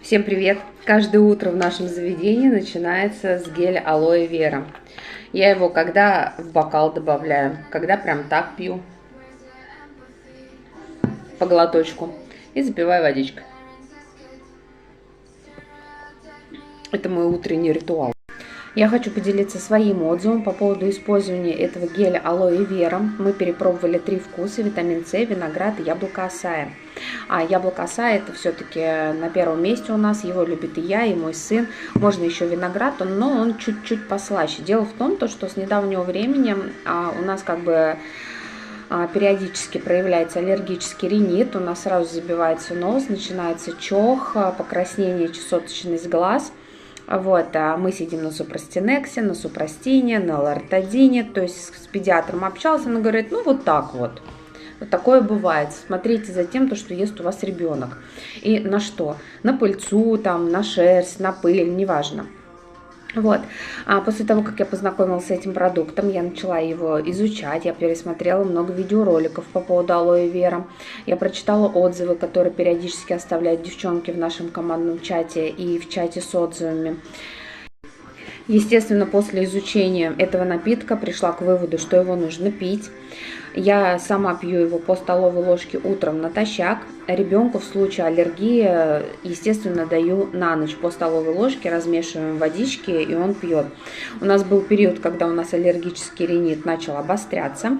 Всем привет! Каждое утро в нашем заведении начинается с геля алоэ вера. Я его когда в бокал добавляю, когда прям так пью по глоточку и запиваю водичкой. Это мой утренний ритуал. Я хочу поделиться своим отзывом по поводу использования этого геля алоэ вера. Мы перепробовали 3 вкуса: витамин С, виноград и яблоко асаи. А яблоко асаи это все-таки на первом месте у нас, его любит и я, и мой сын. Можно еще виноград, но он чуть-чуть послаще. Дело в том, что с недавнего времени у нас периодически проявляется аллергический ринит, у нас сразу забивается нос, начинается чох, покраснение, чесоточность глаз. Мы сидим на супрастинексе, на супрастине, на лортадине, то есть с педиатром общался, он говорит, ну вот так вот. Вот такое бывает. Смотрите за тем, что ест у вас ребенок. И на что? На пыльцу, на шерсть, на пыль, неважно. После того, как я познакомилась с этим продуктом, я начала его изучать, я пересмотрела много видеороликов по поводу алоэ вера, я прочитала отзывы, которые периодически оставляют девчонки в нашем командном чате и в чате с отзывами. Естественно, после изучения этого напитка пришла к выводу, что его нужно пить. Я сама пью его по столовой ложке утром натощак. Ребенку в случае аллергии, естественно, даю на ночь по столовой ложке, размешиваем водички, и он пьет. У нас был период, когда у нас аллергический ринит начал обостряться.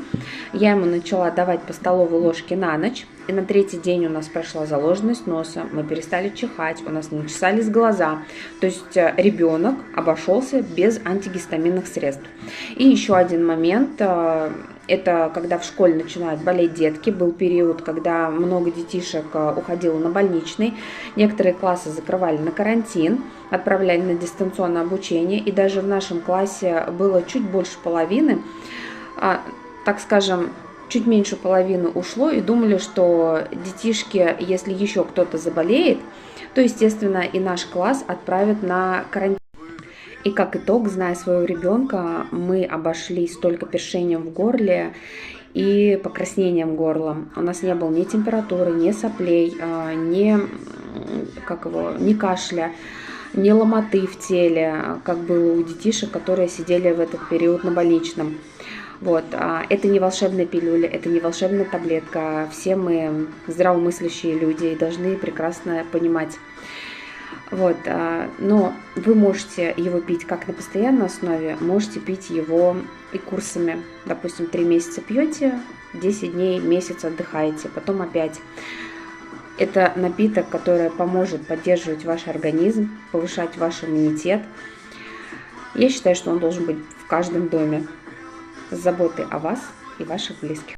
Я ему начала давать по столовой ложке на ночь. И на 3-й день у нас прошла заложенность носа, мы перестали чихать, у нас не чесались глаза. То есть ребенок обошелся без антигистаминных средств. И еще один момент, это когда в школе начинают болеть детки. Был период, когда много детишек уходило на больничный, некоторые классы закрывали на карантин, отправляли на дистанционное обучение. И даже в нашем классе было чуть больше половины, так скажем, чуть меньше половины ушло, и думали, что детишки, если еще кто-то заболеет, то, естественно, и наш класс отправят на карантин. И как итог, зная своего ребенка, мы обошлись только першением в горле и покраснением горла. У нас не было ни температуры, ни соплей, ни кашля, ни ломоты в теле, как было у детишек, которые сидели в этот период на больничном. Это не волшебная пилюля, это не волшебная таблетка. Все мы здравомыслящие люди и должны прекрасно понимать. Но вы можете его пить как на постоянной основе, можете пить его и курсами. Допустим, 3 месяца пьете, 10 дней, месяц отдыхаете, потом опять. Это напиток, который поможет поддерживать ваш организм, повышать ваш иммунитет. Я считаю, что он должен быть в каждом доме, с заботой о вас и ваших близких.